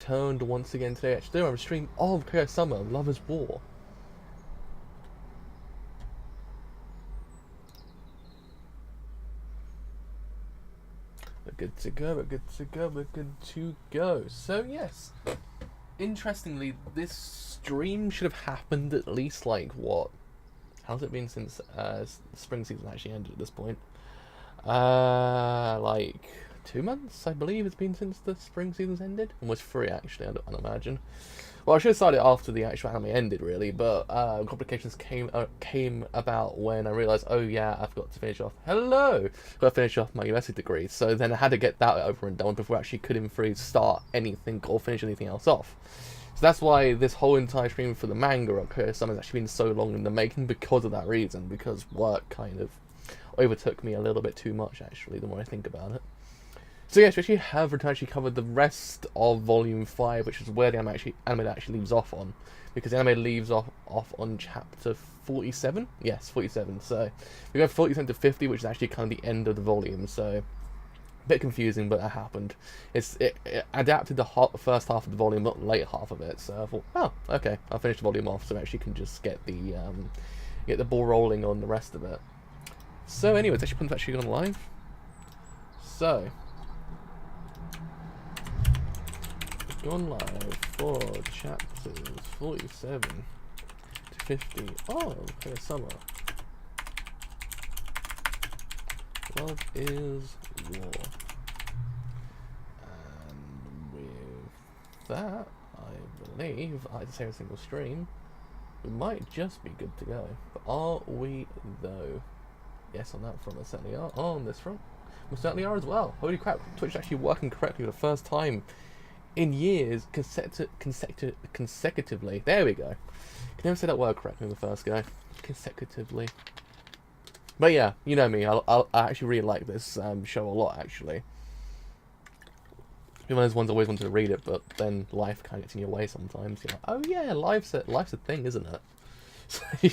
returned once again today. Actually, I'm a stream of Kaguya-sama, Lover's War. We're good to go, we're good to go, we're good to go. So, yes. Interestingly, this stream should have happened at least, like, what? How's it been since spring season actually ended at this point? Like 2 months, I believe it's been since the spring season's ended. Almost 3 actually, I'd imagine. Well, I should have started after the actual anime ended, really, but complications came about when I realised, oh yeah, I forgot to finish off. Hello, got to finish off my university degree. So then I had to get that over and done before I actually could in free start anything or finish anything else off. So that's why this whole entire stream for the manga of Kaguya-sama has actually been so long in the making, because of that reason, because work kind of overtook me a little bit too much, actually, the more I think about it. So yes, we actually have actually covered the rest of Volume 5, which is where the anime actually leaves off on, because the anime leaves off on chapter 47? Yes, 47, so we go 47 to 50, which is actually kind of the end of the volume, so a bit confusing, but that happened. It adapted the first half of the volume, not the late half of it, so I thought, oh, okay, I'll finish the volume off, so I actually can just get the ball rolling on the rest of it. So anyways, it's actually gone live. So, it's gone live for chapters 47 to 50 of Kaguya-sama. Love is War. And with that, I believe, I had to say a single stream, we might just be good to go. But are we, though? Yes, on that front, I certainly are. On this front, we certainly are as well. Holy crap, Twitch is actually working correctly for the first time in years, consecutively. There we go. Can never say that word correctly in the first go. Consecutively. But yeah, you know me, I actually really like this show a lot, actually. One of those ones I always wanted to read it, but then life kind of gets in your way sometimes. You're like, oh yeah, life's a thing, isn't it? So you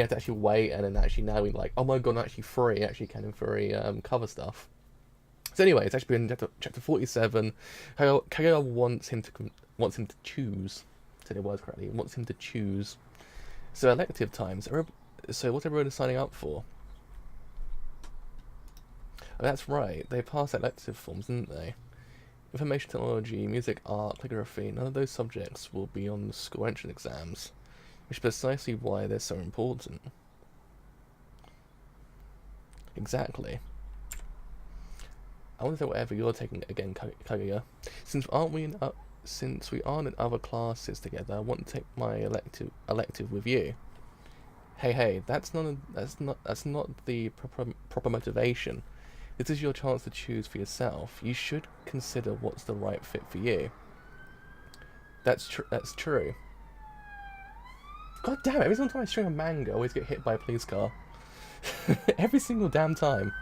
have to actually wait, and then actually now we're like, oh my god, I'm actually free, actually can free cover stuff. So anyway, it's actually been chapter 47. Kaguya wants him to choose. Say the words correctly. Wants him to choose. So elective times. So what's everyone signing up for? Oh, that's right. They passed elective forms, didn't they? Information technology, music, art, calligraphy. None of those subjects will be on the school entrance exams. Which is precisely why they're so important. Exactly. I want to say whatever you're taking again, Kaguya. Since we aren't in other classes together, I want to take my elective with you. Hey, that's not the proper motivation. This is your chance to choose for yourself. You should consider what's the right fit for you. That's true. God damn it, every single time I stream a manga, I always get hit by a police car. Every single damn time.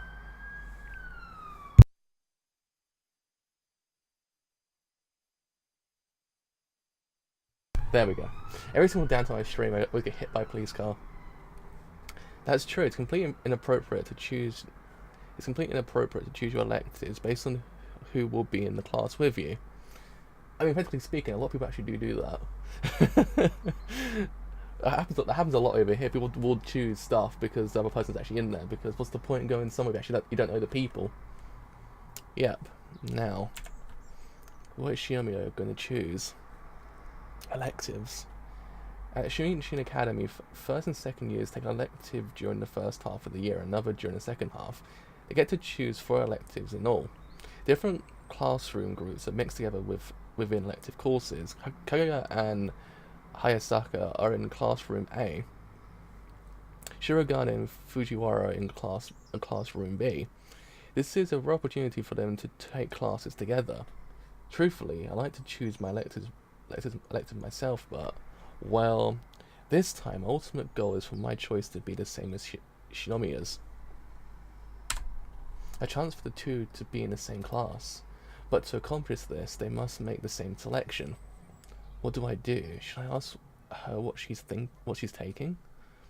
There we go. Every single damn time I stream, I always get hit by a police car. That's true, it's completely inappropriate to choose... It's completely inappropriate to choose your electives based on who will be in the class with you. I mean, practically speaking, a lot of people actually do that. That happens a lot over here. People will choose stuff because the other person's actually in there. Because what's the point in going somewhere if you don't know the people? Yep. Now, what is Shinomiya going to choose? Electives. At Shin Academy, first and second years take an elective during the first half of the year, another during the second half. They get to choose 4 electives in all. Different classroom groups are mixed together within elective courses. Kaguya and Hayasaka are in classroom A. Shirogane and Fujiwara in classroom B. This is a rare opportunity for them to take classes together. Truthfully, I like to choose my elective myself, but, well, this time ultimate goal is for my choice to be the same as Shinomiya's. A chance for the two to be in the same class. But to accomplish this, they must make the same selection. What do I do? Should I ask her what she's taking?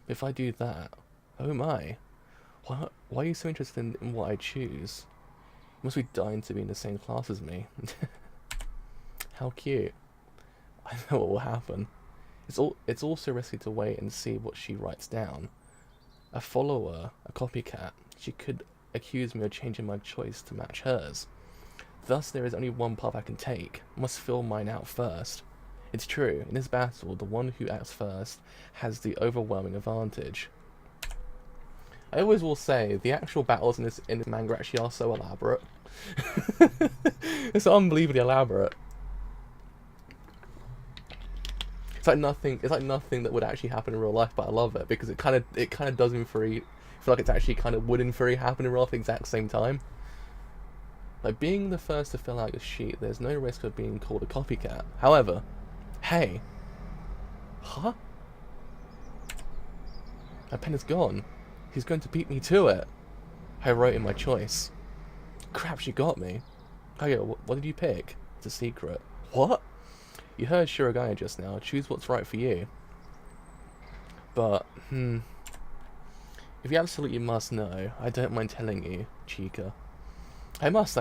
If I do that, oh my, why are you so interested in what I choose? You must be dying to be in the same class as me. How cute. I know what will happen. It's also risky to wait and see what she writes down. A follower, a copycat, she could accuse me of changing my choice to match hers. Thus there is only one path I can take. I must fill mine out first. It's true, in this battle, the one who acts first has the overwhelming advantage. I always will say, the actual battles in this manga actually are so elaborate. It's unbelievably elaborate. It's like nothing that would actually happen in real life, but I love it because it kind of does in Furry feel like it's actually kind of would in Furry happen in real life at the exact same time. Like being the first to fill out your sheet, there's no risk of being called a copycat. However, hey, huh? My pen is gone. He's going to beat me to it. I wrote in my choice. Crap, she got me. Okay, what did you pick? It's a secret. What? You heard Shirogane just now. Choose what's right for you. But, if you absolutely must know, I don't mind telling you, Chica. I must.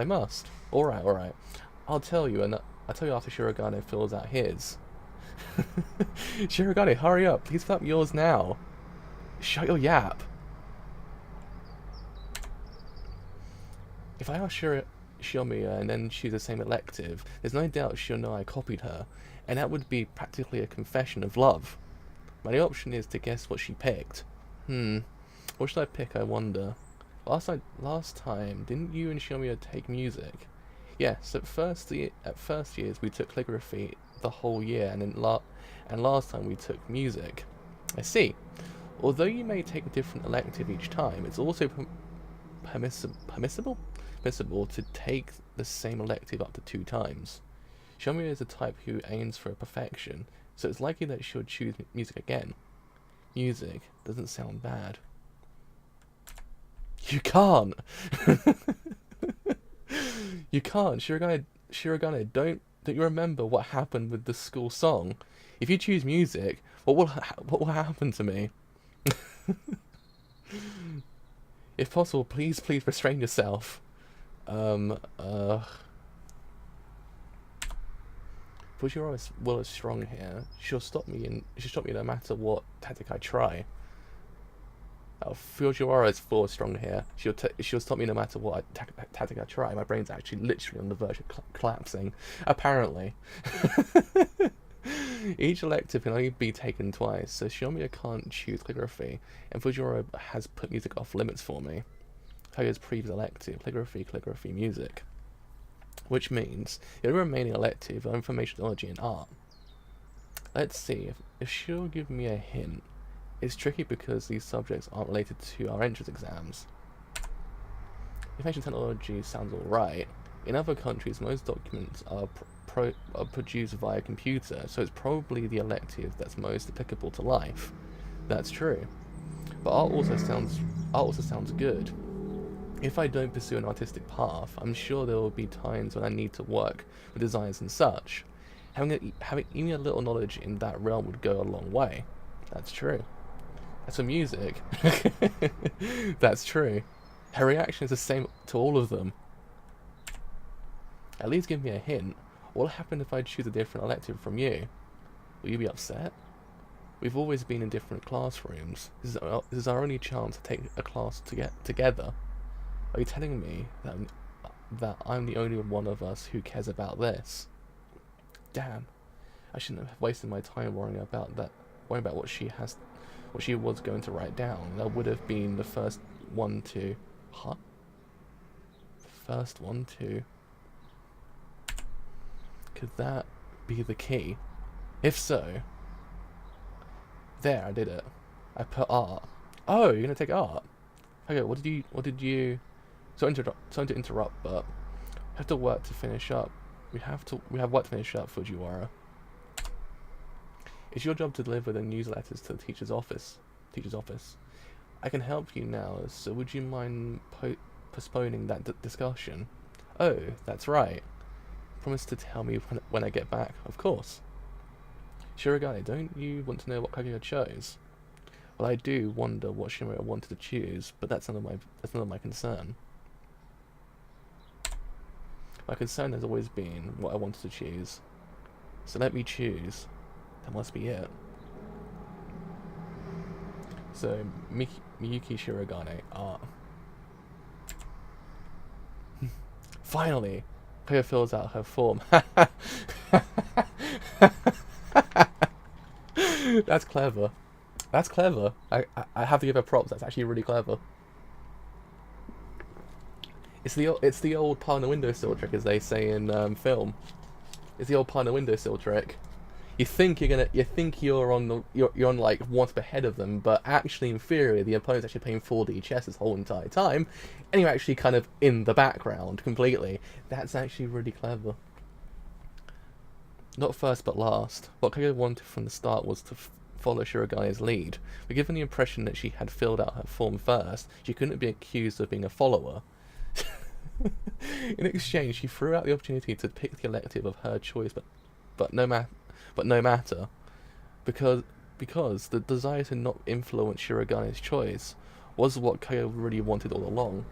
Alright. I'll tell you after Shirogane fills out his. Shirogane, hurry up. Please fill out yours now. Shut your yap. If I ask Shiomiya and then choose the same elective, there's no doubt she'll know I copied her, and that would be practically a confession of love. My only option is to guess what she picked. What should I pick, I wonder? Last time, didn't you and Shiomiya take music? Yes, at first years we took calligraphy the whole year, and last time we took music. I see. Although you may take a different elective each time, it's also permissible to take the same elective up to 2 times. Shiomiya is a type who aims for perfection, so it's likely that she'll choose music again. Music doesn't sound bad. You can't! You can't! Shirogane, don't you remember what happened with the school song? If you choose music, what will happen to me? If possible, please restrain yourself. Fujiwara is strong here. She'll stop me no matter what tactic I try. Fujiwara is full strong here. She'll stop me no matter what tactic I try. My brain's actually literally on the verge of collapsing. Apparently. Each elective can only be taken twice, so Shiomiya can't choose calligraphy, and Fujiwara has put music off limits for me. Kaguya's previous elective, calligraphy, music. Which means, the only remaining elective are information technology and art. Let's see, if she'll give me a hint. It's tricky because these subjects aren't related to our entrance exams. Information technology sounds alright. In other countries, most documents are produced via computer, so it's probably the elective that's most applicable to life. That's true. But art also sounds good. If I don't pursue an artistic path, I'm sure there will be times when I need to work with designs and such. Having even a little knowledge in that realm would go a long way. That's true. As for music, that's true. Her reaction is the same to all of them. At least give me a hint. What'll happen if I choose a different elective from you? Will you be upset? We've always been in different classrooms. This is our only chance to take a class together. Are you telling me that I'm the only one of us who cares about this? Damn. I shouldn't have wasted my time worrying about what she was going to write down. That would have been the first one to... Huh? First one to... Could that be the key? If so... There, I did it. I put art. Oh, you're gonna take art? Okay, what did you... Sorry to interrupt, but... I have to work to finish up. We have work to finish up, Fujiwara. It's your job to deliver the newsletters to the teacher's office. I can help you now, so would you mind postponing that discussion? Oh, that's right. Promise to tell me when I get back, of course. Shirogane, don't you want to know what Kaguya chose? Well, I do wonder what Shimura wanted to choose, but that's none of my concern. My concern has always been what I wanted to choose. So let me choose. That must be it. So, Miyuki Shirogane. Finally! Kaguya fills out her form. That's clever. That's clever. I have to give her props. That's actually really clever. It's the old pie on the windowsill trick, as they say in film. It's the old pie on the windowsill trick. You think you're on like one step ahead of them, but actually in theory the opponent's actually playing 4D chess this whole entire time, and you're actually kind of in the background completely. That's actually really clever. Not first but last. What Kaguya wanted from the start was to follow Shirogane's lead, but given the impression that she had filled out her form first, she couldn't be accused of being a follower. In exchange, she threw out the opportunity to pick the elective of her choice, but no matter, because the desire to not influence Shirogane's choice was what Kaguya really wanted all along.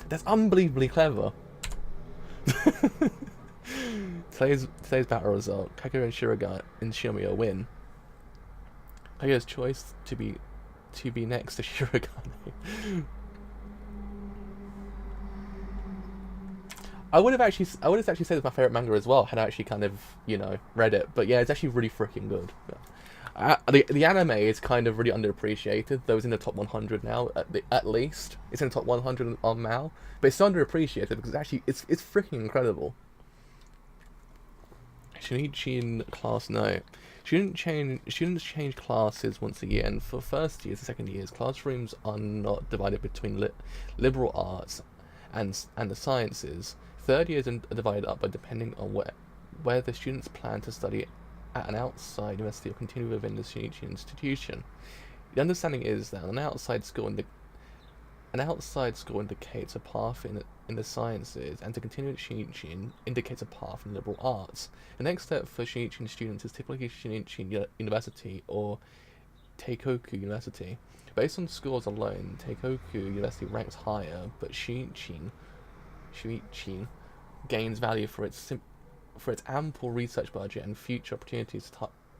That's unbelievably clever. Today's battle result: Kaguya and Shirogane and Shiomiya win. Kaguya's choice to be next to Shirogane. I would have actually said it's my favorite manga as well had I actually kind of, read it. But yeah, it's actually really freaking good. The anime is kind of really underappreciated. Though it's in the top 100 now, at least it's in the top 100 on Mal. But it's underappreciated because it's freaking incredible. Shinichi class note. She didn't change classes once a year, and for first years and second years, classrooms are not divided between liberal arts and the sciences. Third years are divided up by depending on where the students plan to study at an outside university or continue within the Shinichi institution. The understanding is that an outside school indicates a path in the sciences, and to continue at Shinichi indicates a path in liberal arts. The next step for Shinichi students is typically Shinichi University or Teikoku University. Based on scores alone, Teikoku University ranks higher, but Shinichi gains value for its ample research budget and future opportunities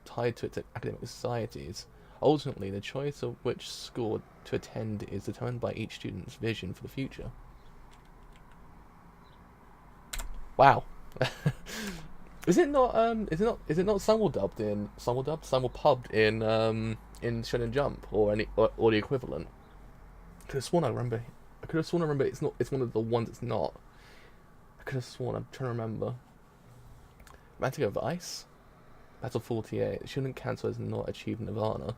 tied to its academic societies. Ultimately, the choice of which school to attend is determined by each student's vision for the future. Wow. Is it not simuldubbed in Shonen Jump or the equivalent? I could have sworn I remember it's one of the ones it's not. I could have sworn. I'm trying to remember. Romantic of Ice? Battle 48. Shouldn't cancel has not achieved Nirvana.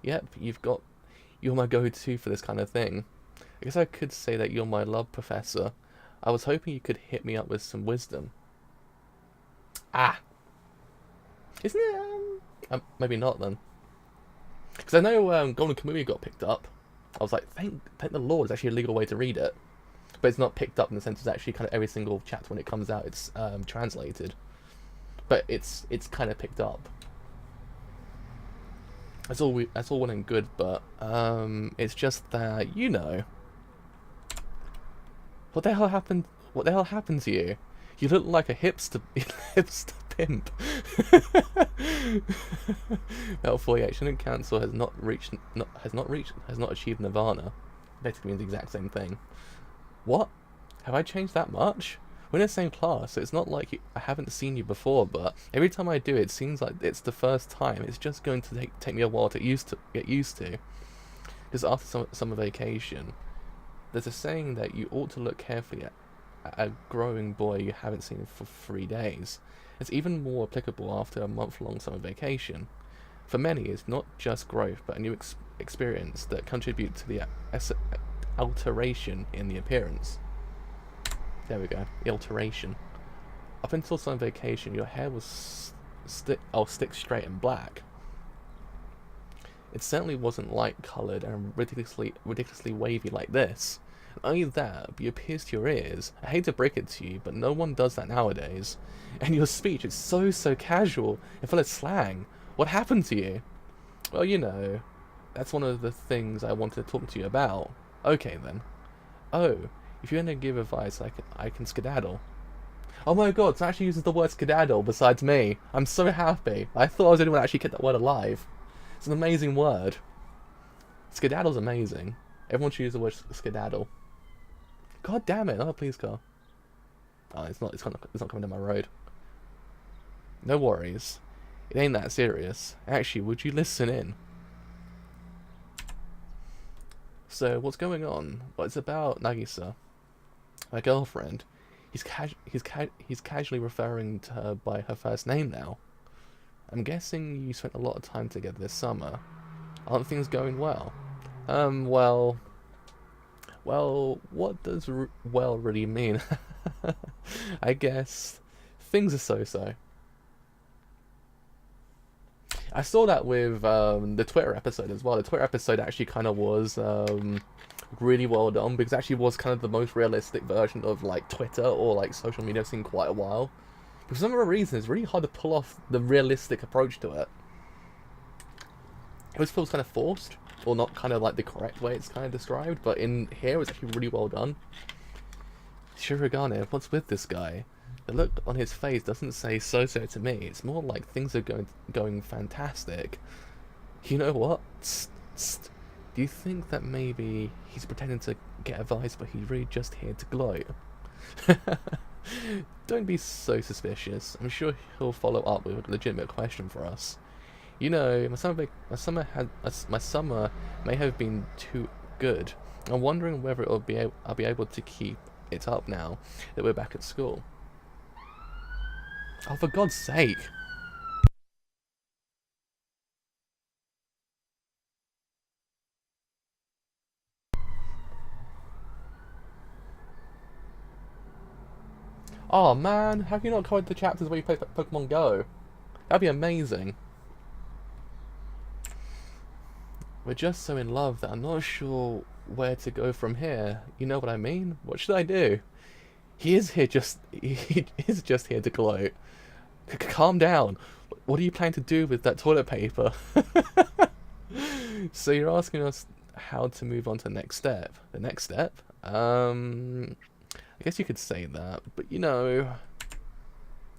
Yep, you're my go-to for this kind of thing. I guess I could say that you're my love professor. I was hoping you could hit me up with some wisdom. Ah! Isn't it, maybe not then. Because I know Golden Kamuy got picked up. I was like, thank the Lord, it's actually a legal way to read it. But it's not picked up in the sense it's actually kind of every single chapter when it comes out, it's translated. But it's kind of picked up. That's all well and good, but it's just that, what the hell happened? What the hell happened to you? You look like a hipster pimp. Metal 48 shouldn't cancel has not achieved Nirvana. Basically means the exact same thing. What? Have I changed that much? We're in the same class, so it's not like I haven't seen you before, but every time I do it seems like it's the first time. It's just going to take me a while to get used to. Because after summer vacation, there's a saying that you ought to look carefully at a growing boy you haven't seen for 3 days. It's even more applicable after a month-long summer vacation. For many, it's not just growth, but a new experience that contributes to the alteration in the appearance. There we go, the alteration. Up until summer vacation, your hair was stick straight and black. It certainly wasn't light-coloured and ridiculously wavy like this. Not only that, but you pierced your ears. I hate to break it to you, but no one does that nowadays. And your speech is so casual and full of slang. What happened to you? Well, that's one of the things I wanted to talk to you about. Okay then. Oh, if you're gonna give advice, I can skedaddle. Oh my god, it actually uses the word skedaddle besides me. I'm so happy. I thought I was the only one that actually kept that word alive. It's an amazing word. Skedaddle's amazing. Everyone should use the word skedaddle. God damn it, another police car. Oh, it's not coming down my road. No worries. It ain't that serious. Actually, would you listen in? So, what's going on? Well, it's about Nagisa, my girlfriend. He's casually referring to her by her first name now. I'm guessing you spent a lot of time together this summer. Aren't things going well? Well, what does well really mean? I guess things are so-so. I saw that with the Twitter episode as well. The Twitter episode actually kind of was really well done, because it actually was kind of the most realistic version of like Twitter or like social media I've seen in quite a while. For some reason, it's really hard to pull off the realistic approach to it. It always feels kind of forced, or not kind of like the correct way it's kind of described, but in here it's actually really well done. Shirogane, what's with this guy? The look on his face doesn't say so-so to me. It's more like things are going fantastic. You know what? Do you think that maybe he's pretending to get advice, but he's really just here to gloat? Don't be so suspicious. I'm sure he'll follow up with a legitimate question for us. You know, my summer may have been too good. I'm wondering whether I'll be able to keep it up now that we're back at school. Oh, for God's sake! Oh man, have you not covered the chapters where you play Pokemon Go? That'd be amazing. We're just so in love that I'm not sure where to go from here. You know what I mean? What should I do? He is just here to gloat. Calm down. What are you planning to do with that toilet paper? So you're asking us how to move on to the next step. The next step? I guess you could say that, but you know,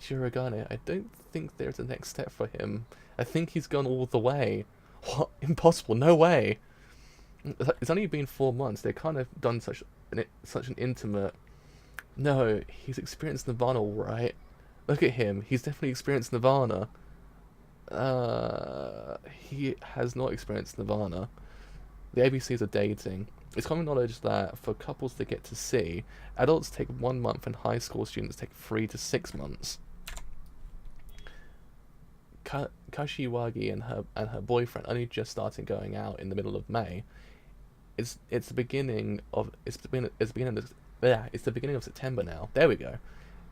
Shirogane, I don't think there's a next step for him. I think he's gone all the way. What? Impossible, no way. It's only been 4 months. They kind of done such an intimate... No, he's experienced Nirvana, all right. Look at him. He's definitely experienced Nirvana. He has not experienced Nirvana. The ABCs are dating. It's common knowledge that for couples to get to C, adults take 1 month and high school students take 3 to 6 months. Kashiwagi and her boyfriend only just started going out in the middle of May. It's the beginning of September now. There we go.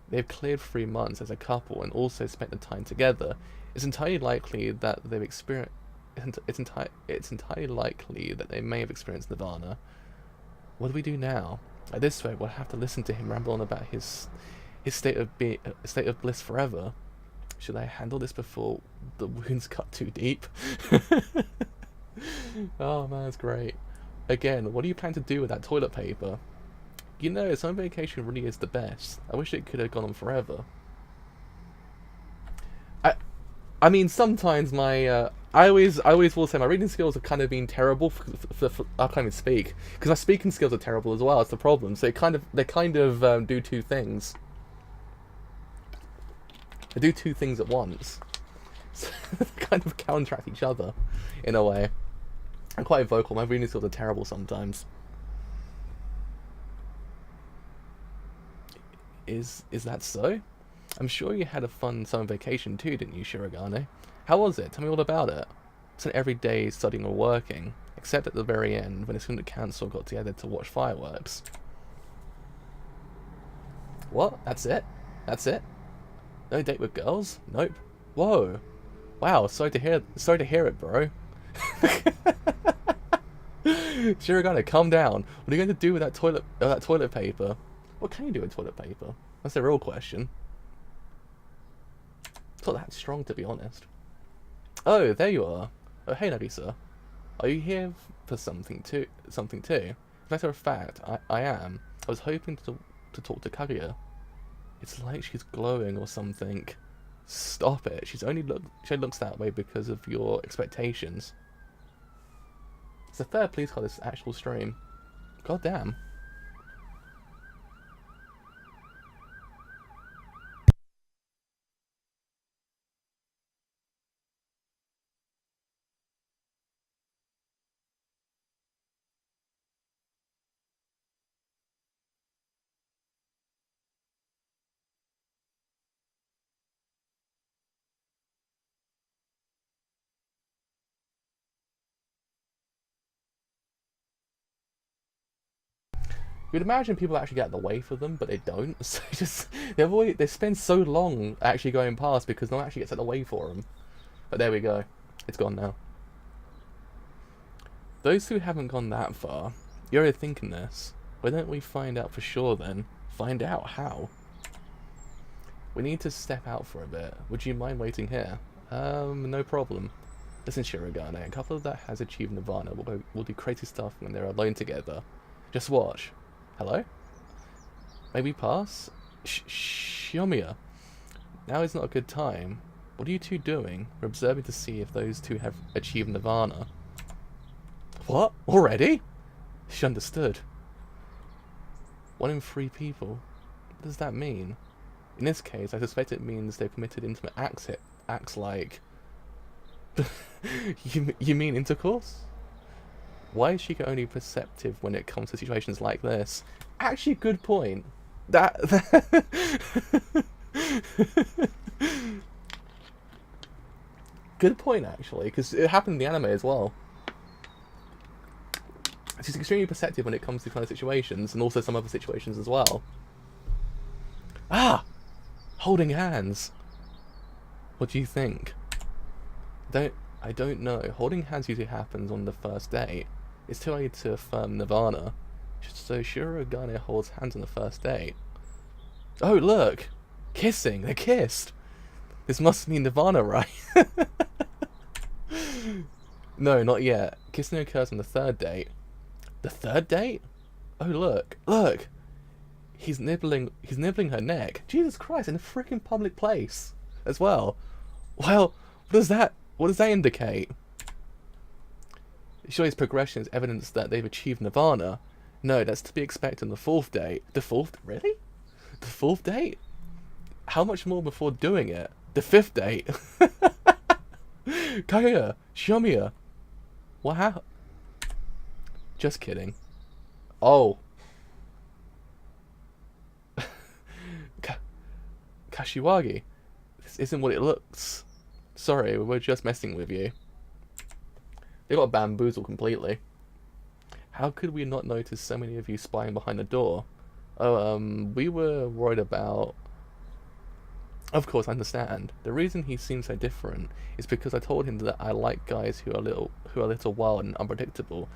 They've cleared 3 months as a couple and also spent the time together. It's entirely likely that they've experienced. It's entirely likely that they may have experienced Nirvana. What do we do now? At this rate, we'll have to listen to him ramble on about his state of bliss forever. Should I handle this before the wounds cut too deep? Oh man, that's great. Again, what do you plan to do with that toilet paper? You know, summer vacation really is the best. I wish it could have gone on forever. I mean, sometimes my I always will say my reading skills have kind of been terrible. I can't even speak because my speaking skills are terrible as well. That's the problem. So they kind of do two things. They do two things at once. So they kind of counteract each other in a way. I'm quite vocal. My reading skills are terrible sometimes. Is that so? I'm sure you had a fun summer vacation too, didn't you, Shirogane? How was it? Tell me all about it. Spent every day studying or working, except at the very end when the student council got together to watch fireworks. What? That's it? That's it? No date with girls? Nope. Whoa. Wow, sorry to hear it, bro. Shirogane, calm down. What are you going to do with that toilet paper? What can you do with toilet paper? That's the real question. It's not that strong, to be honest. Oh, there you are. Oh, hey, Nagisa. Are you here for something too? As a matter of fact, I am. I was hoping to talk to Kaguya. It's like she's glowing or something. Stop it. She only looks that way because of your expectations. It's the third police car this actual stream. God damn. You'd imagine people actually get out of the way for them, but they don't. So they spend so long actually going past because no one actually gets out of the way for them. But there we go. It's gone now. Those who haven't gone that far, you're already thinking this. Why don't we find out for sure then? Find out how. We need to step out for a bit. Would you mind waiting here? No problem. Listen, Shirogane, a couple that has achieved Nirvana will do crazy stuff when they're alone together. Just watch. Hello? Maybe pass? Shiomiya. Now is not a good time. What are you two doing? We're observing to see if those two have achieved Nirvana. What? Already? She understood. 1 in 3 people. What does that mean? In this case, I suspect it means they've committed intimate acts like... you mean intercourse? Why is she only perceptive when it comes to situations like this? Actually, good point. Good point, actually, because it happened in the anime as well. She's extremely perceptive when it comes to kind of situations, and also some other situations as well. Ah! Holding hands. What do you think? I don't know. Holding hands usually happens on the first date. It's too early to affirm Nirvana. So Shirogane holds hands on the first date. Oh, look! Kissing! They kissed! This must mean Nirvana, right? No, not yet. Kissing occurs on the 3rd date. The 3rd date? Oh, look! Look! He's nibbling her neck. Jesus Christ, in a freaking public place as well. Well, what does that indicate? Surely his progression is evidence that they've achieved Nirvana. No, that's to be expected on the 4th date. The 4th? Really? The 4th date? How much more before doing it? The 5th date? Kaguya, Shiomiya. What happened? Just kidding. Oh. Kashiwagi. This isn't what it looks. Sorry, we're just messing with you. They got bamboozled completely. How could we not notice so many of you spying behind the door? Oh, we were worried about... Of course, I understand. The reason he seems so different is because I told him that I like guys who are a little wild and unpredictable.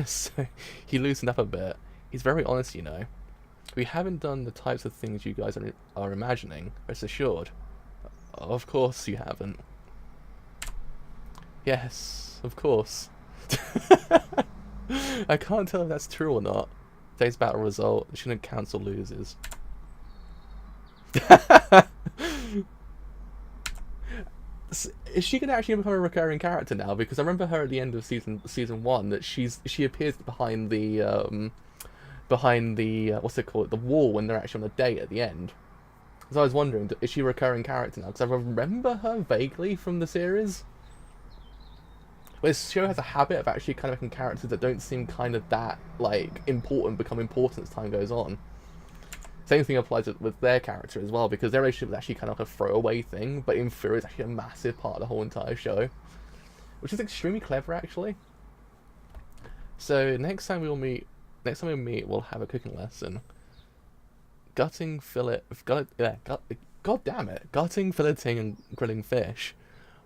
So he loosened up a bit. He's very honest, you know. We haven't done the types of things you guys are imagining, rest assured. Of course you haven't. Yes, of course. I can't tell if that's true or not. Today's battle result shouldn't cancel losers. Is she gonna actually become a recurring character now? Because I remember her at the end of season 1 that she appears behind the what's it called, the wall when they're actually on a date at the end. So I was wondering, is she a recurring character now? Because I remember her vaguely from the series. But this show has a habit of actually kind of making characters that don't seem kind of that, like, important become important as time goes on. Same thing applies with their character as well, because their relationship is actually kind of like a throwaway thing, but in theory it's actually a massive part of the whole entire show. Which is extremely clever, actually. So, next time we meet, we'll have a cooking lesson. Gutting, God damn it. Gutting, filleting, and grilling fish.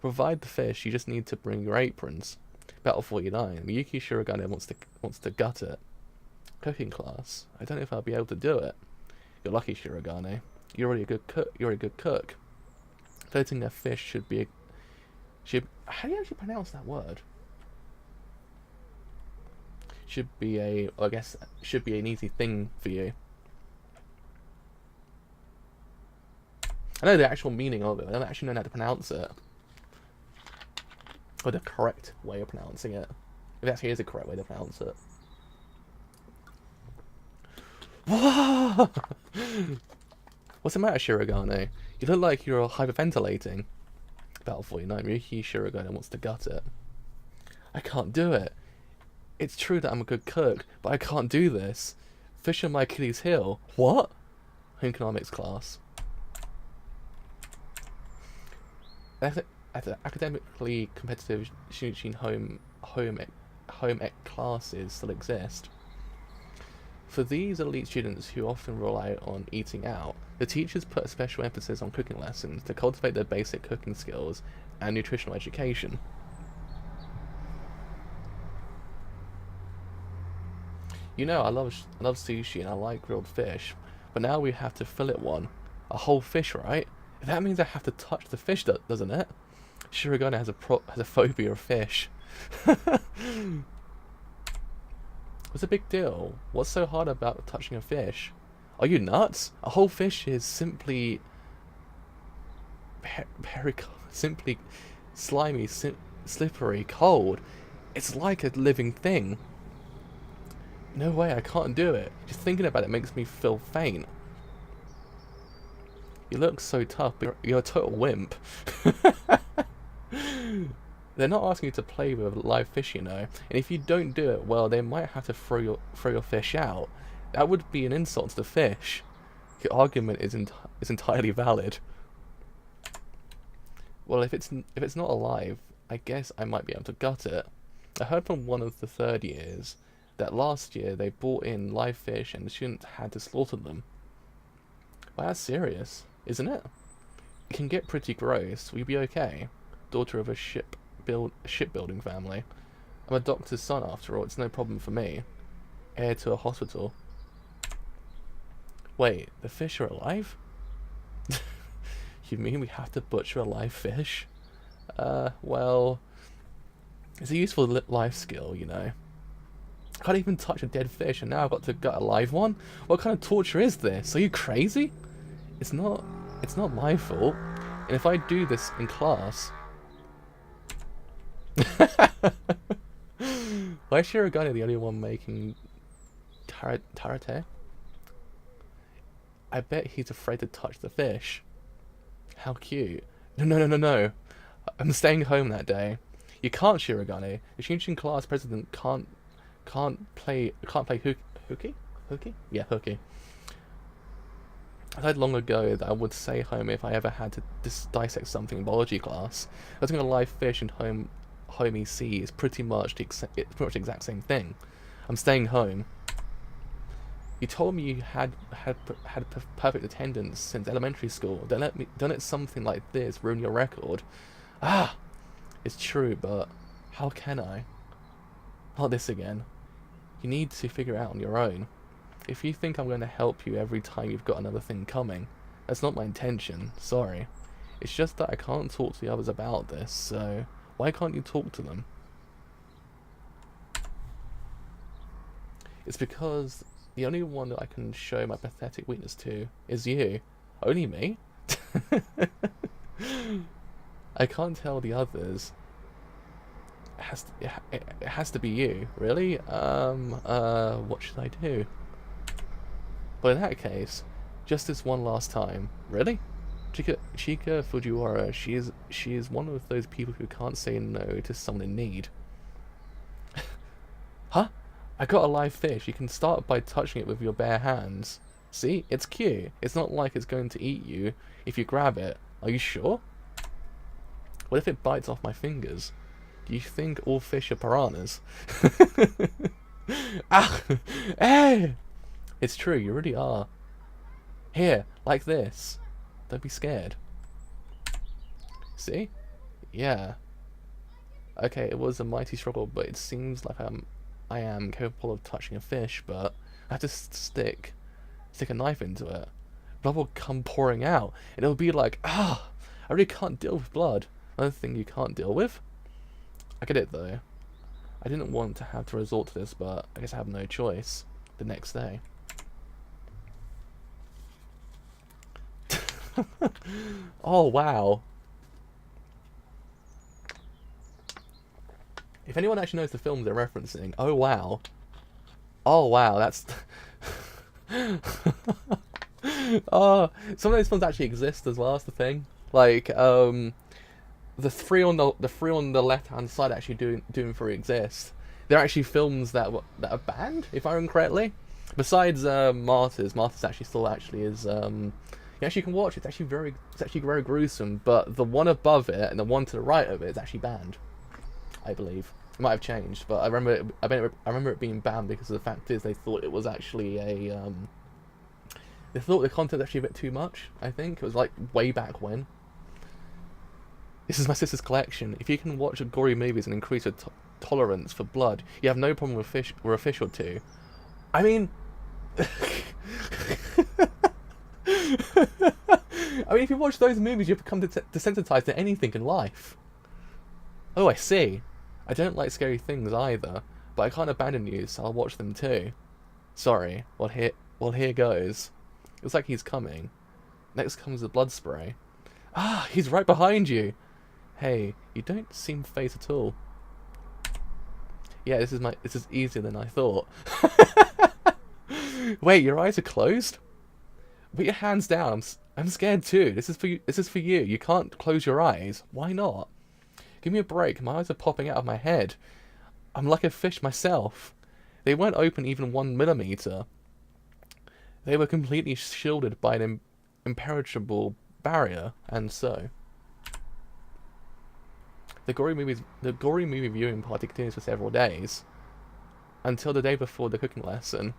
Provide the fish, you just need to bring your aprons. Battle 49. Miyuki Shirogane wants to gut it. Cooking class. I don't know if I'll be able to do it. You're lucky, Shirogane. You're already a good cook. Filleting a fish should be how do you actually pronounce that word? Should be an easy thing for you. I know the actual meaning of it, I don't actually know how to pronounce it. Or the correct way of pronouncing it. If it actually is a correct way to pronounce it. Whoa! What's the matter, Shirogane? You look like you're hyperventilating. Battle 49, Ryuki Shirogane wants to gut it. I can't do it. It's true that I'm a good cook, but I can't do this. Fish are my Achilles heel. What? Home economics class. At the academically competitive Shunshin home ec classes still exist. For these elite students who often rely on eating out, the teachers put a special emphasis on cooking lessons to cultivate their basic cooking skills and nutritional education. You know, I love sushi and I like grilled fish, but now we have to fillet one. A whole fish, right? That means I have to touch the fish, doesn't it? Shirogane has a phobia of fish. What's the big deal? What's so hard about touching a fish? Are you nuts? A whole fish is simply simply slimy, slippery, cold. It's like a living thing. No way, I can't do it. Just thinking about it makes me feel faint. You look so tough, but you're a total wimp. They're not asking you to play with a live fish, you know. And if you don't do it well, they might have to throw your fish out. That would be an insult to the fish. Your argument is entirely valid. Well, if it's not alive, I guess I might be able to gut it. I heard from one of the third years that last year they brought in live fish and the students had to slaughter them. Well, that's serious, isn't it? It can get pretty gross. Will you be okay? Daughter of a shipbuilding family. I'm a doctor's son after all, it's no problem for me. Heir to a hospital. Wait, the fish are alive? You mean we have to butcher a live fish? Well, it's a useful life skill, you know. I can't even touch a dead fish and now I've got to gut a live one? What kind of torture is this? Are you crazy? It's not my fault. And if I do this in class... Why is Shirogane the only one making tarate? I bet he's afraid to touch the fish. How cute. No. I'm staying home that day. You can't, Shirogane. The Shinshin class president can't play hooky? Yeah, hooky. I said long ago that I would stay home if I ever had to dissect something in biology class. Cutting a live fish in homey sea is pretty much the exact same thing. I'm staying home. You told me you had perfect attendance since elementary school. Don't let something like this ruin your record. Ah, it's true, but how can I? Not this again. You need to figure it out on your own. If you think I'm going to help you every time you've got another thing coming, that's not my intention, sorry. It's just that I can't talk to the others about this, so why can't you talk to them? It's because the only one that I can show my pathetic weakness to is you. Only me? I can't tell the others. It has to be you, really? What should I do? But in that case, just this one last time. Really? Chika Fujiwara, she is one of those people who can't say no to someone in need. Huh? I got a live fish. You can start by touching it with your bare hands. See? It's cute. It's not like it's going to eat you if you grab it. Are you sure? What if it bites off my fingers? Do you think all fish are piranhas? Ah! Hey! It's true, you really are. Here, like this. Don't be scared. See? Yeah. Okay, it was a mighty struggle, but it seems like I am capable of touching a fish, but I have to stick a knife into it. Blood will come pouring out, and it'll be like, I really can't deal with blood. Another thing you can't deal with? I get it though. I didn't want to have to resort to this, but I guess I have no choice. The next day. Oh, wow. If anyone actually knows the films they're referencing, oh, wow. Oh, wow, that's... Oh, some of those films actually exist as well, that's the thing. Like, the three on the left hand side actually doing three exist. They're actually films that are banned, if I remember correctly. Besides Martyrs actually still actually is you actually can watch it. It's actually very gruesome. But the one above it and the one to the right of it is actually banned, I believe. It might have changed, but I remember it being banned because the fact is they thought it was actually a they thought the content was actually a bit too much. I think it was like way back when. This is my sister's collection. If you can watch gory movies and increase your tolerance for blood, you have no problem with a fish or two. I mean, I mean, if you watch those movies, you become desensitized to anything in life. Oh, I see. I don't like scary things either, but I can't abandon you, so I'll watch them too. Sorry. Well, here goes. Looks like he's coming. Next comes the blood spray. Ah, he's right behind you. Hey, you don't seem phased at all. Yeah, this is easier than I thought. Wait, your eyes are closed? Put your hands down. I'm scared too. This is for you. You can't close your eyes. Why not? Give me a break. My eyes are popping out of my head. I'm like a fish myself. They weren't open even 1 millimeter. They were completely shielded by an impenetrable barrier, and so. The gory movie viewing party continues for several days, until the day before the cooking lesson.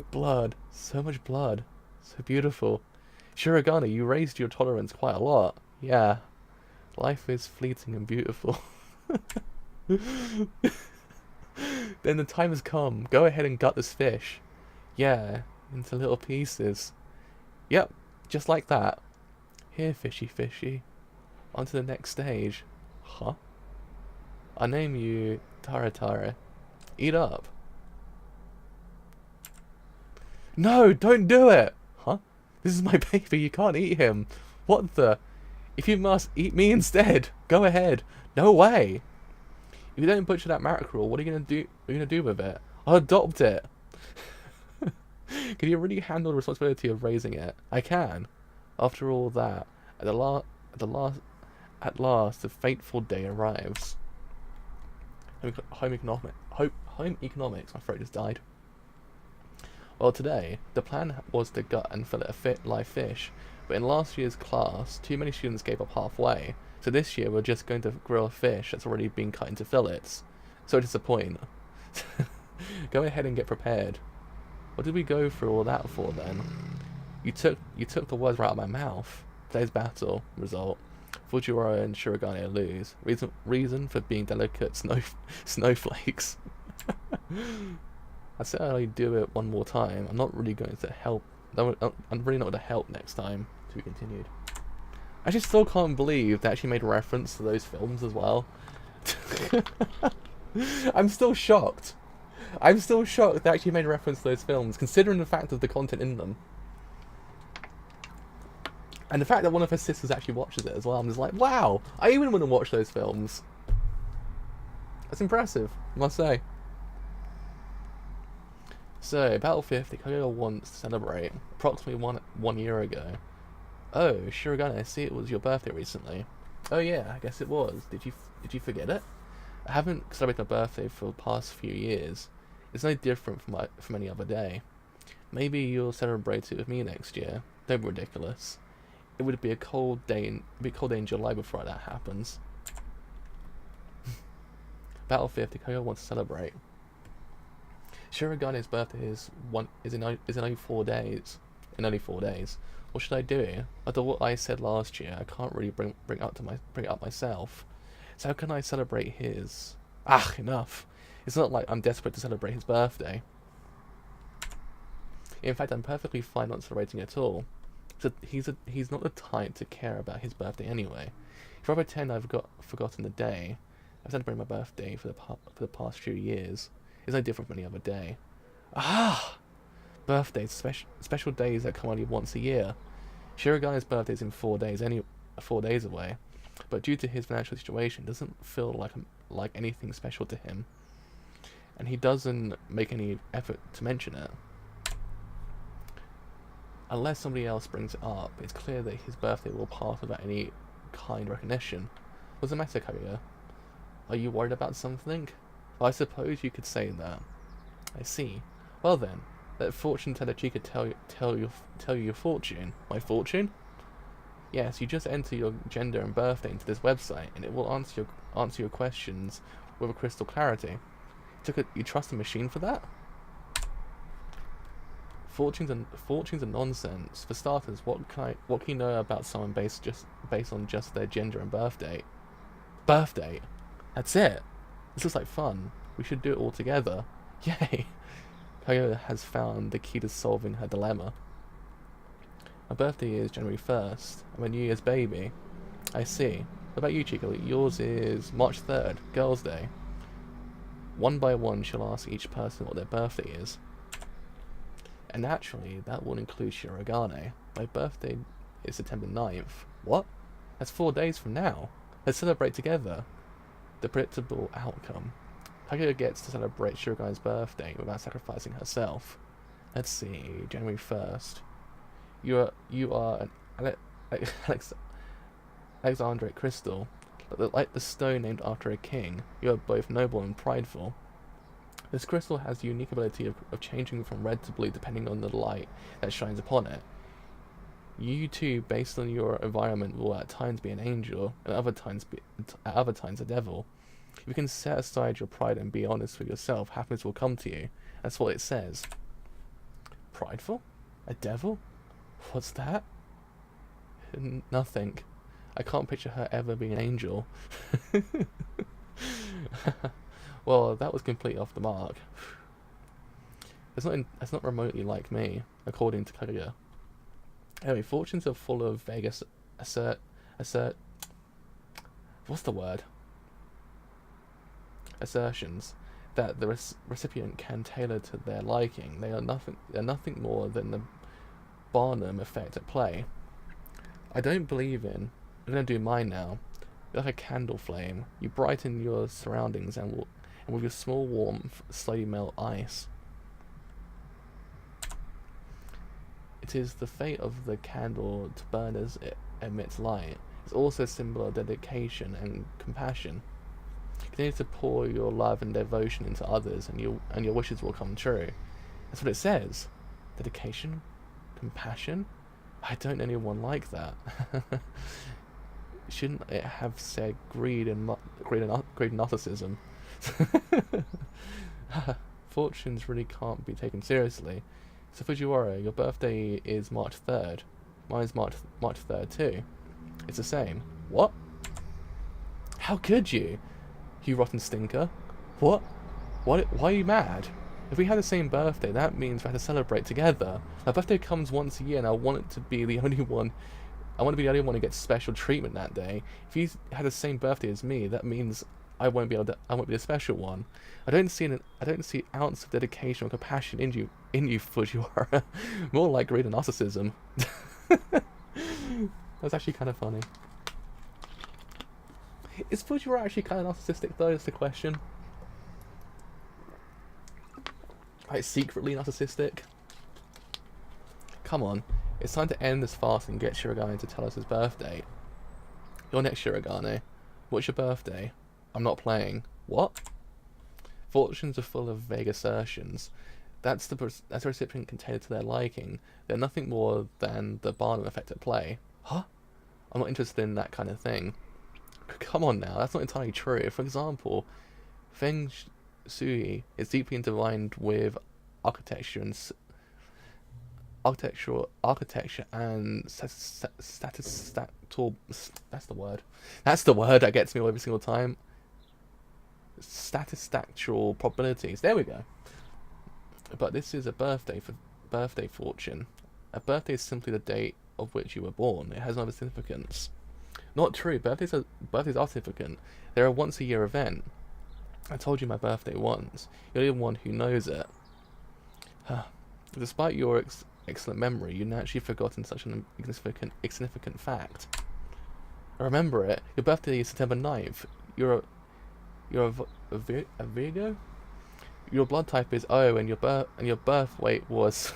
Blood. So much blood. So beautiful. Shirogane, you raised your tolerance quite a lot. Yeah. Life is fleeting and beautiful. Then the time has come. Go ahead and gut this fish. Yeah, into little pieces. Yep, just like that. Here, fishy fishy. On to the next stage. Huh? I'll name you Tara Tara. Eat up. No, don't do it! Huh? This is my baby, you can't eat him. What the? If you must, eat me instead. Go ahead. No way. If you don't butcher that mackerel, what are you gonna do? What are you gonna do with it? I'll adopt it. Can you really handle the responsibility of raising it? I can. After all that, at last, the fateful day arrives. Home economics. My throat just died. Well, today the plan was to gut and fillet a live fish, but in last year's class, too many students gave up halfway. So this year we're just going to grill a fish that's already been cut into fillets. So disappointing. Go ahead and get prepared. What did we go through all that for then? You took the words right out of my mouth. Today's battle result: Fujiwara and Shirogane lose. Reason for being delicate snowflakes. I said I'd do it one more time. I'm not really going to help. I'm really not going to help next time. To be continued. I just still can't believe they actually made a reference to those films as well. I'm still shocked. I'm still shocked they actually made a reference to those films, considering the fact of the content in them. And the fact that one of her sisters actually watches it as well. I'm just like, wow, I even want to watch those films. That's impressive, I must say. So, Battle 50, Kaguya wants to celebrate approximately one year ago. Oh, Shirogane, I see it was your birthday recently. Oh yeah, I guess it was. Did you forget it? I haven't celebrated my birthday for the past few years. It's no different from any other day. Maybe you'll celebrate it with me next year. Don't be ridiculous. It would be a cold day in July before that happens. Battle 50, Kaguya wants to celebrate. Shirogane's birthday is in only 4 days. In only 4 days. What should I do? After what I said last year, I can't really bring it up myself. So how can I celebrate his? Ah, enough. It's not like I'm desperate to celebrate his birthday. In fact, I'm perfectly fine not celebrating at all. So he's not the type to care about his birthday anyway. If I pretend I've forgotten the day, I've celebrated my birthday for the past few years. It's no different from any other day. Ah! Birthdays, special days that come only once a year. Shiragane's birthday is in 4 days, 4 days away, but due to his financial situation, it doesn't feel like anything special to him, and he doesn't make any effort to mention it. Unless somebody else brings it up, it's clear that his birthday will pass without any kind recognition. What's the matter, Kaguya? Are you worried about something? Well, I suppose you could say that. I see. Well then, let fortune teller Chica tell you your fortune. My fortune? Yes, you just enter your gender and birthday into this website, and it will answer your questions with a crystal clarity. You trust a machine for that? Fortunes are nonsense. For starters, what can you know about someone based on just their gender and birth date? Birth date? That's it. This looks like fun. We should do it all together. Yay! Kaguya has found the key to solving her dilemma. My birthday is January 1st. I'm a New Year's baby. I see. What about you, Chico? Yours is March 3rd, Girls' Day. One by one, she'll ask each person what their birthday is. And naturally, that will include Shirogane. My birthday is September 9th. What? That's 4 days from now. Let's celebrate together. The predictable outcome. Kaguya gets to celebrate Shirogane's birthday without sacrificing herself. Let's see, January 1st. You are an Alexandrite crystal, but like the stone named after a king, you are both noble and prideful. This crystal has the unique ability of changing from red to blue depending on the light that shines upon it. You too, based on your environment, will at times be an angel, and at other times a devil. If you can set aside your pride and be honest with yourself, happiness will come to you. That's what it says. Prideful? A devil? What's that? Nothing. I can't picture her ever being an angel. Well, that was completely off the mark. It's not remotely like me, according to Kaguya. Anyway, fortunes are full of vague what's the word? Assertions that the recipient can tailor to their liking. They're nothing more than the Barnum effect at play. I don't believe in. I'm gonna do mine now. You're like a candle flame. You brighten your surroundings and with your small warmth slowly melt ice. It is the fate of the candle to burn as it emits light. It's also a symbol of dedication and compassion. Continue to pour your love and devotion into others, and your wishes will come true. That's what it says. Dedication, compassion. I don't know anyone like that. Shouldn't it have said greed and narcissism? Fortunes really can't be taken seriously. So Fujiwara, your birthday is March 3rd. Mine's March 3rd too. It's the same. What? How could you? You rotten stinker. What? Why are you mad? If we had the same birthday, that means we had to celebrate together. My birthday comes once a year and I want it to be the only one. I want to be the only one who gets special treatment that day. If you had the same birthday as me, that means I won't be the special one. I don't see an ounce of dedication or compassion in you, Fujiwara. More like greed and narcissism. That's actually kind of funny. Is Fujiwara actually kind of narcissistic though? Is the question. Like secretly narcissistic? Come on, it's time to end this fast and get Shirogane to tell us his birthday. You're next, Shirogane. What's your birthday? I'm not playing. What? Fortunes are full of vague assertions. That's the recipient can tailor to their liking. They're nothing more than the Barnum effect at play. Huh? I'm not interested in that kind of thing. Come on now, that's not entirely true. For example, Feng Shui is deeply intertwined with architecture and statistical. That's the word. That's the word that gets me every single time. Statistical probabilities. There we go. But this is a birthday fortune. A birthday is simply the date of which you were born. It has no other significance. Not true. Birthdays are significant. They're a once a year event. I told you my birthday once. You're the one who knows it. Despite your excellent memory, you naturally forgotten such an insignificant fact. I remember it. Your birthday is September 9th. You're a Virgo? Your blood type is O, and your birth weight was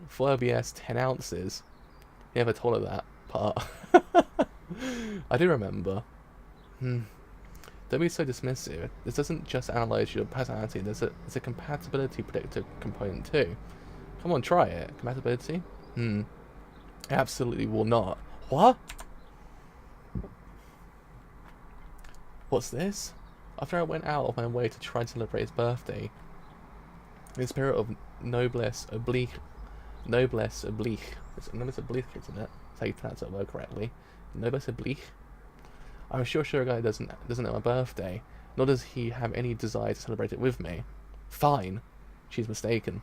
4 10 ounces. You never told her that part. I do remember. Don't be so dismissive. This doesn't just analyze your personality. There's a compatibility predictor component too. Come on, try it. Compatibility? It absolutely will not. What? What's this? After I went out of my way to try and celebrate his birthday, in the spirit of noblesse oblige, noblesse oblige, isn't it? That's how you pronounce that word correctly. Noblesse oblige. I'm sure Shirogane doesn't know my birthday, nor does he have any desire to celebrate it with me. Fine. She's mistaken.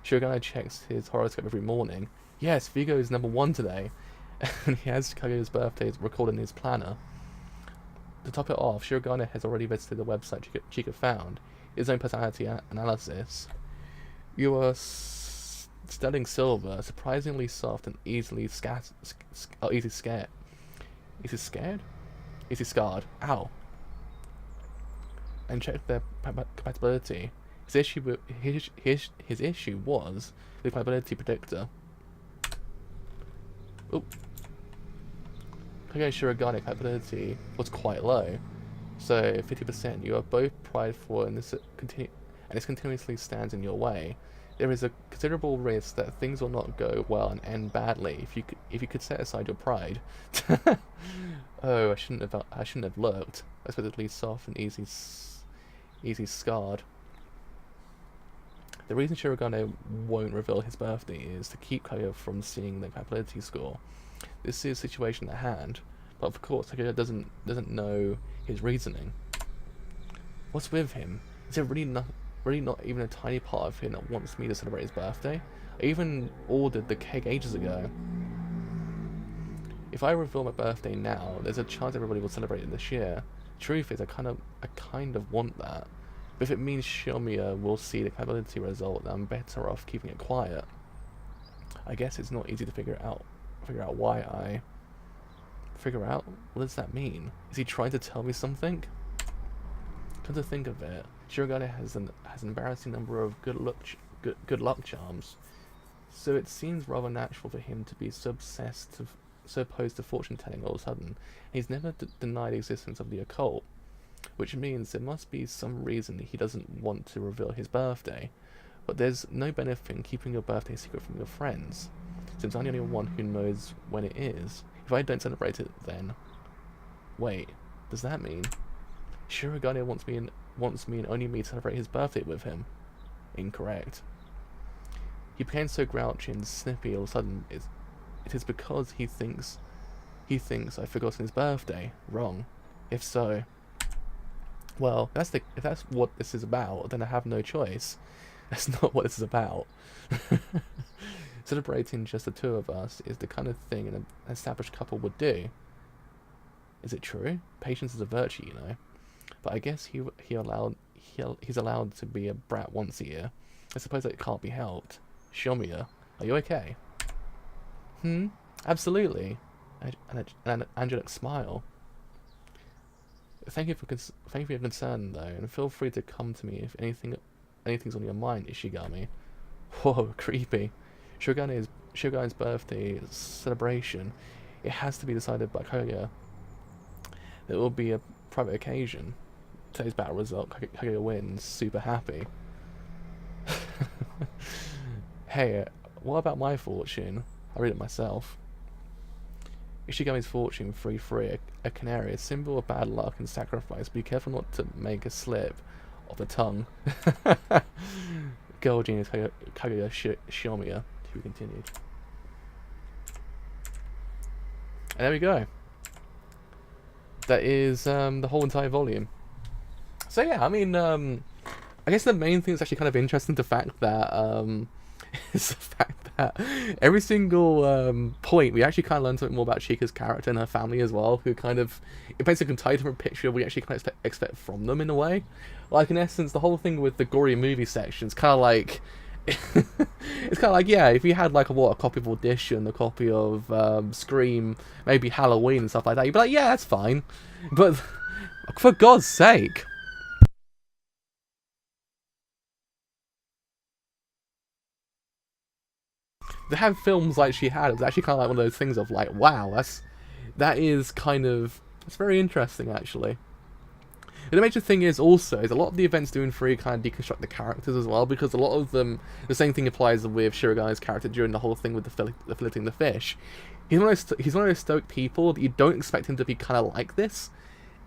Shirogane checks his horoscope every morning. Yes, Vigo is number 1 today, and he has Kaguya's birthday recorded in his planner. To top it off, Shirogane has already visited the website Chica found, his own personality analysis. You are sterling silver, surprisingly soft and easily scared. Easy scared? Easy scarred. Ow. And check their compatibility. His issue was the compatibility predictor. Oop. Kaguya Shirogane compatibility was quite low, so 50%. You are both prideful, and this continuously stands in your way. There is a considerable risk that things will not go well and end badly if you could set aside your pride. Oh, I shouldn't have looked. I was supposedly soft and easy scarred. The reason Shirogane won't reveal his birthday is to keep Kaguya from seeing the compatibility score. This is the situation at hand, but of course Kaguya doesn't know his reasoning. What's with him? Is there really not even a tiny part of him that wants me to celebrate his birthday? I even ordered the cake ages ago. If I reveal my birthday now, there's a chance everybody will celebrate it this year. Truth is, I kind of want that. But if it means Shiomiya will see the compatibility result, then I'm better off keeping it quiet. I guess it's not easy to figure out why I... Figure out? What does that mean? Is he trying to tell me something? Come to think of it, Shirogane has an embarrassing number of good luck charms, so it seems rather natural for him to be so opposed to fortune telling all of a sudden. He's never denied the existence of the occult, which means there must be some reason he doesn't want to reveal his birthday. But there's no benefit in keeping your birthday secret from your friends, since I'm the only one who knows when it is. If I don't celebrate it, then... Wait, does that mean Shirogane wants me and only me to celebrate his birthday with him? Incorrect. He became so grouchy and snippy all of a sudden. It is because he thinks I've forgotten his birthday. Wrong. If so, well, if that's what this is about, then I have no choice. That's not what this is about. Celebrating just the two of us is the kind of thing an established couple would do. Is it true? Patience is a virtue, you know. But I guess he's allowed to be a brat once a year. I suppose that can't be helped. Shiomiya, are you okay? Absolutely. An angelic smile. Thank you for your concern, though, and feel free to come to me if anything's on your mind, Ishigami. Whoa, creepy. Shogane's birthday celebration. It has to be decided by Kaguya. It will be a private occasion. Today's battle result, Kaguya wins. Super happy. Hey, what about my fortune? I'll read it myself. Ishigami's fortune 3-3, a canary, a symbol of bad luck and sacrifice. Be careful not to make a slip of the tongue. Girl genius Kaguya Shiomiya, to be continued. And there we go. That is the whole entire volume. So yeah, I mean, I guess the main thing that's actually kind of interesting, the fact that is the fact that every single point we actually kind of learn something more about Chika's character and her family as well, who kind of, it basically can tie to a picture we actually kind of expect from them in a way. Like in essence, the whole thing with the gory movie section is kind of like it's kind of like, yeah, if you had like a copy of Audition, a copy of Scream, maybe Halloween and stuff like that, you'd be like, yeah, that's fine. But for God's sake. To have films like she had, it was actually kind of like one of those things of like, wow, that is kind of, it's very interesting actually. The major thing is also, is a lot of the events doing free kind of deconstruct the characters as well, because a lot of them, the same thing applies with Shiragani's character during the whole thing with the filleting the fish. He's one of those stoic people that you don't expect him to be kind of like this,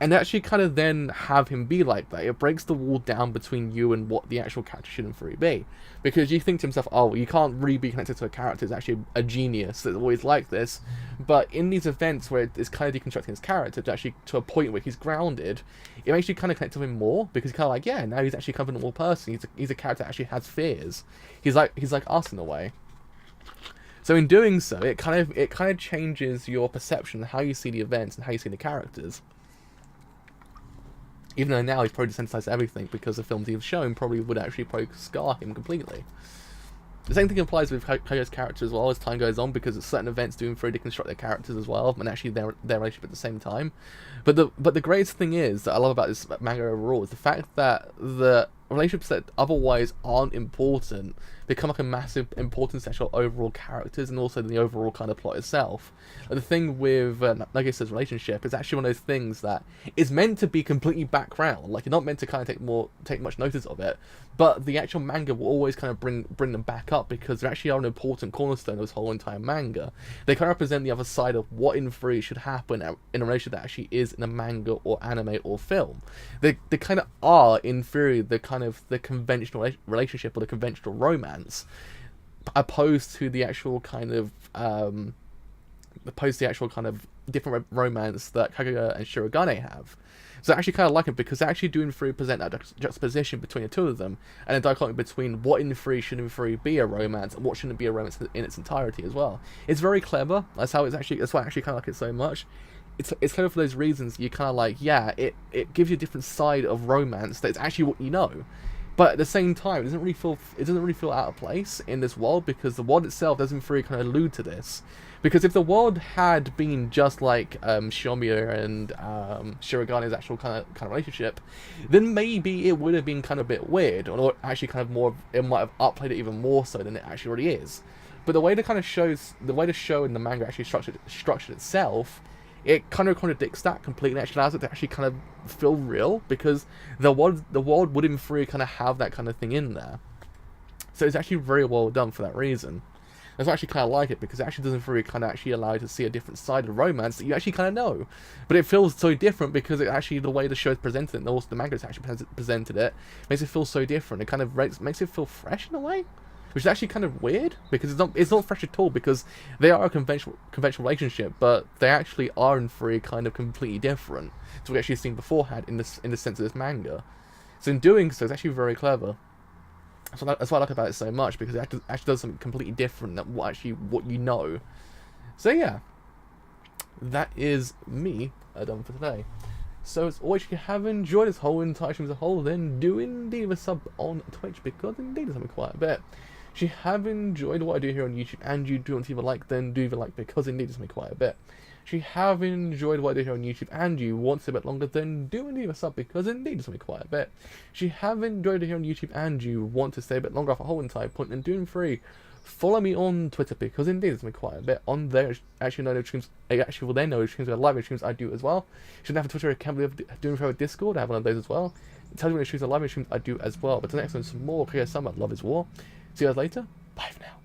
and actually kind of then have him be like that. It breaks the wall down between you and what the actual character should in free be. Because you think to himself, oh, well, you can't really be connected to a character who's actually a genius that's always like this. But in these events where it's kind of deconstructing his character to actually to a point where he's grounded, it makes you kind of connect to him more, because you're kind of like, yeah, now he's actually kind of a normal person. He's a character that actually has fears. He's like us in a way. So in doing so, it kind of changes your perception of how you see the events and how you see the characters. Even though now he's probably desensitized to everything, because the films he's shown probably would actually probably scar him completely. The same thing applies with Kaguya's character as well as time goes on, because certain events do very deconstruct their characters as well, and actually their relationship at the same time. But the greatest thing is that I love about this manga overall is the fact that the relationships that otherwise aren't important become like a massive importance to actual overall characters and also the overall kind of plot itself. And the thing with Nagisa's relationship is actually one of those things that is meant to be completely background, like you're not meant to kind of take much notice of it, but the actual manga will always kind of bring them back up, because they actually are an important cornerstone of this whole entire manga. They kind of represent the other side of what in free should happen in a relationship that actually is in a manga or anime or film. They kind of are in theory the kind of the conventional relationship or the conventional romance, opposed to the actual kind of different romance that Kaguya and Shirogane have. So I actually kind of like it, because they actually do in free present that juxtaposition between the two of them, and a dichotomy between what in free should in free be a romance and what shouldn't be a romance in its entirety as well. It's very clever. That's why I actually kind of like it so much. It's kind of for those reasons you kind of like, yeah, it gives you a different side of romance that's actually what you know. But at the same time, it doesn't really feel out of place in this world, because the world itself doesn't really kind of allude to this. Because if the world had been just like Shiomiya and Shiragane's actual kind of relationship, then maybe it would have been kind of a bit weird, or actually kind of more. It might have upplayed it even more so than it actually already is. But the way the show and the manga actually structured itself, it kind of contradicts that completely. Actually allows it to actually kind of feel real, because the world would in free kind of have that kind of thing in there. So it's actually very well done for that reason. That's why I actually kind of like it, because it actually doesn't really kind of actually allow you to see a different side of romance that you actually kind of know. But it feels so different, because it actually, the way the show's presented it, and also the manga's actually presented it, makes it feel so different. It kind of makes it feel fresh in a way, which is actually kind of weird, because it's not fresh at all, because they are a conventional relationship, but they actually are in free kind of completely different to what we've actually seen beforehand in the sense of this manga. So in doing so, it's actually very clever. So that's what I like about it so much, because it actually does something completely different than what you know. So yeah, that is me done for today. So as always, if you have enjoyed this whole entire stream as a whole, then do indeed leave a sub on Twitch, because indeed there's something quite a bit. If you have enjoyed what I do here on YouTube and you do want to leave a like, then do leave a like, because indeed there's something quite a bit. If you have enjoyed what I do here on YouTube and you want to stay a bit longer, then do indeed leave a sub, because indeed there's something quite a bit. If you have enjoyed it here on YouTube and you want to stay a bit longer off a whole entire point, then do free. Follow me on Twitter, because indeed there's something quite a bit on there. Actually, know the streams. Actually, will they know the streams are live streams I do as well. If you don't have a Twitter account, doing for Discord, I have one of those as well. It tells you when the streams are live streams I do as well. But the next one, some more Kaguya-sama, Love is War. See you guys later. Bye for now.